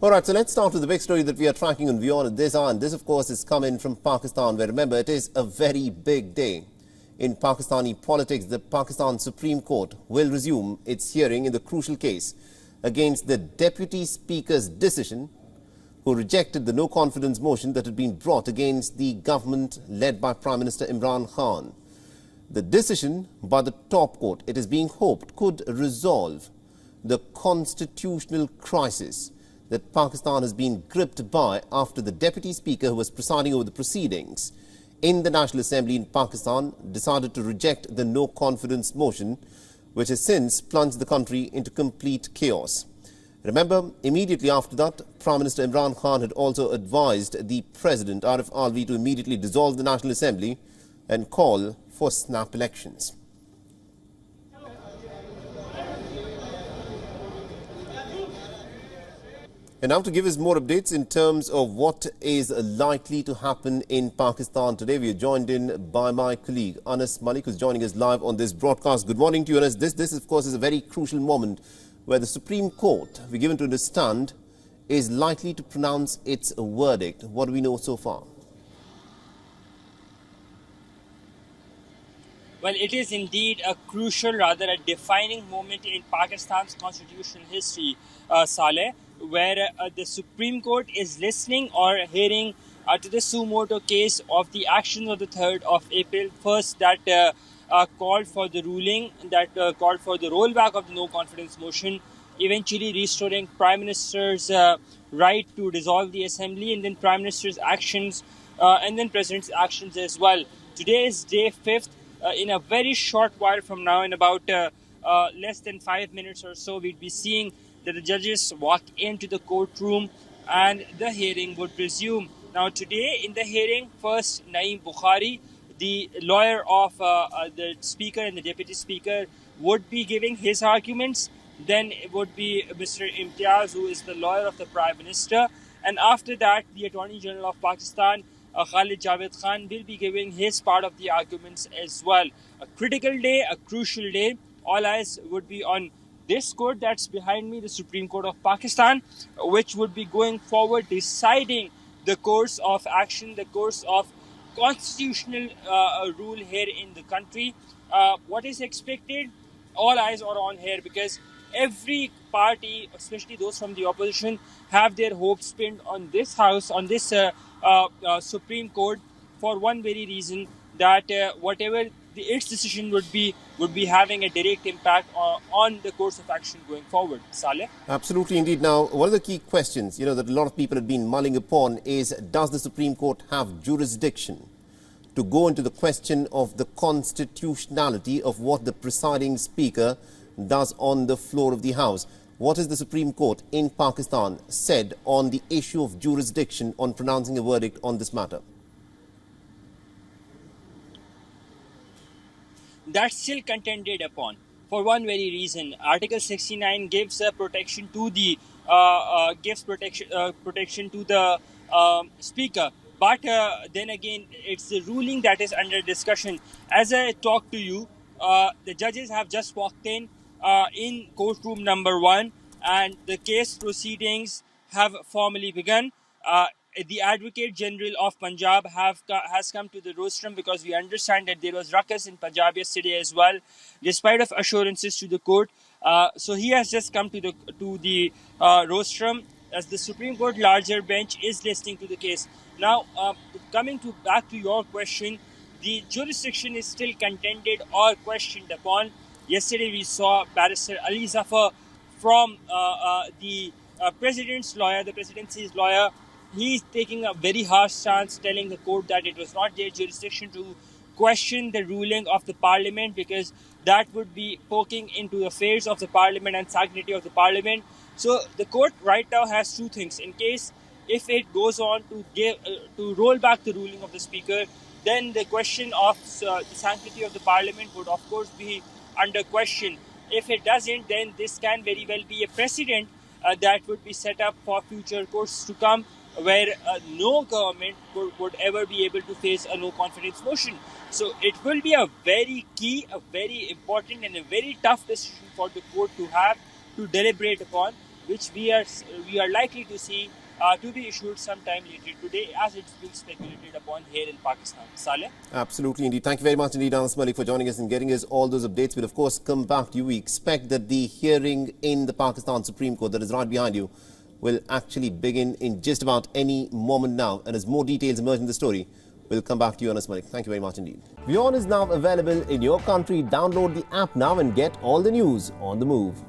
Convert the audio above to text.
All right, so let's start with the big story that we are tracking on WION at this hour. And this, of course, is coming from Pakistan, where, remember, it is a very big day in Pakistani politics. The Pakistan Supreme Court will resume its hearing in the crucial case against the Deputy Speaker's decision, who rejected the no-confidence motion that had been brought against the government led by Prime Minister Imran Khan. The decision by the top court, it is being hoped, could resolve the constitutional crisis that Pakistan has been gripped by after the Deputy Speaker, who was presiding over the proceedings in the National Assembly in Pakistan, decided to reject the no-confidence motion, which has since plunged the country into complete chaos. Remember, immediately after that, Prime Minister Imran Khan had also advised the President, Arif Alvi, to immediately dissolve the National Assembly and call for snap elections. And now to give us more updates in terms of what is likely to happen in Pakistan today, we are joined in by my colleague Anas Malik, who's joining us live on this broadcast. Good morning to you, Anas. This of course, is a very crucial moment where the Supreme Court, we're given to understand, is likely to pronounce its verdict. What do we know so far? Well, it is indeed a crucial, rather a defining moment in Pakistan's constitutional history, Saleh, where the Supreme Court is listening or hearing to the suo motu case of the actions of the 3rd of April, first that called for the ruling, that called for the rollback of the no-confidence motion, eventually restoring Prime Minister's right to dissolve the Assembly, and then Prime Minister's actions, and then President's actions as well. Today is day 5th. In a very short while from now, in about less than 5 minutes or so, we'd be seeing that the judges walk into the courtroom and the hearing would resume. Now, today in the hearing, first Naeem Bukhari, the lawyer of the Speaker and the Deputy Speaker, would be giving his arguments. Then it would be Mr. Imtiaz, who is the lawyer of the Prime Minister. And after that, the Attorney General of Pakistan, Khalid Javed Khan, will be giving his part of the arguments as well. A critical day, a crucial day. All eyes would be on this court that's behind me, the Supreme Court of Pakistan, which would be going forward, deciding the course of action, the course of constitutional rule here in the country. What is expected? All eyes are on here, because every party, especially those from the opposition, have their hopes pinned on this house, on this Supreme Court, for one very reason, that whatever its decision would be having a direct impact on the course of action going forward. Saleh? Absolutely indeed. Now, one of the key questions, that a lot of people have been mulling upon is, does the Supreme Court have jurisdiction to go into the question of the constitutionality of what the presiding Speaker does on the floor of the House? What has the Supreme Court in Pakistan said on the issue of jurisdiction on pronouncing a verdict on this matter? That's still contended upon, for one very reason. Article 69 gives protection to the protection to the Speaker. But then again, it's the ruling that is under discussion. As I talk to you, the judges have just walked in courtroom number 1, and the case proceedings have formally begun. The Advocate General of Punjab has come to the rostrum, because we understand that there was ruckus in Punjab yesterday as well, despite of assurances to the court. So he has just come to the rostrum, as the Supreme Court larger bench is listening to the case. Now, coming back to your question, the jurisdiction is still contended or questioned upon. Yesterday we saw Barrister Ali Zafar from the President's lawyer, the Presidency's lawyer. He's taking a very harsh stance, telling the court that it was not their jurisdiction to question the ruling of the Parliament, because that would be poking into the affairs of the Parliament and sanctity of the Parliament. So the court right now has two things. In case if it goes on to roll back the ruling of the Speaker, then the question of the sanctity of the Parliament would of course be under question. If it doesn't, then this can very well be a precedent that would be set up for future courts to come, where no government would ever be able to face a no-confidence motion. So it will be a very key, a very important and a very tough decision for the court to have to deliberate upon. which we are likely to see to be issued sometime later today, as it's been speculated upon here in Pakistan. Saleh? Absolutely indeed. Thank you very much indeed, Anas Malik, for joining us and getting us all those updates. We'll of course come back to you. We expect that the hearing in the Pakistan Supreme Court that is right behind you will actually begin in just about any moment now. And as more details emerge in the story, we'll come back to you, Anas Malik. Thank you very much indeed. WION is now available in your country. Download the app now and get all the news on the move.